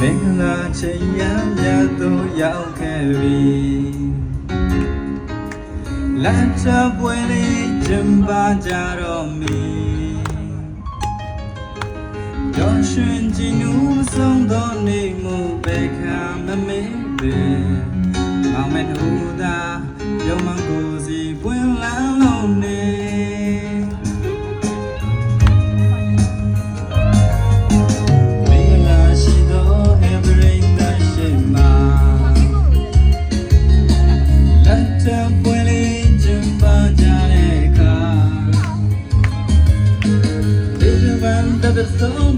မင်္ဂလာချိန်ရမြတ်သို့ရောက်ခဲ့ပြီလမ်းချပွဲလေးကျင်းပကြတော့မီကြောင့်ရှင်ကြည်နူးမဆုံးသောနေမှုပဲခံမမေ့ပေမောင်မဲ့ဟူသာရုံမကိုစီပွင့်လန်းလုံးနေThe song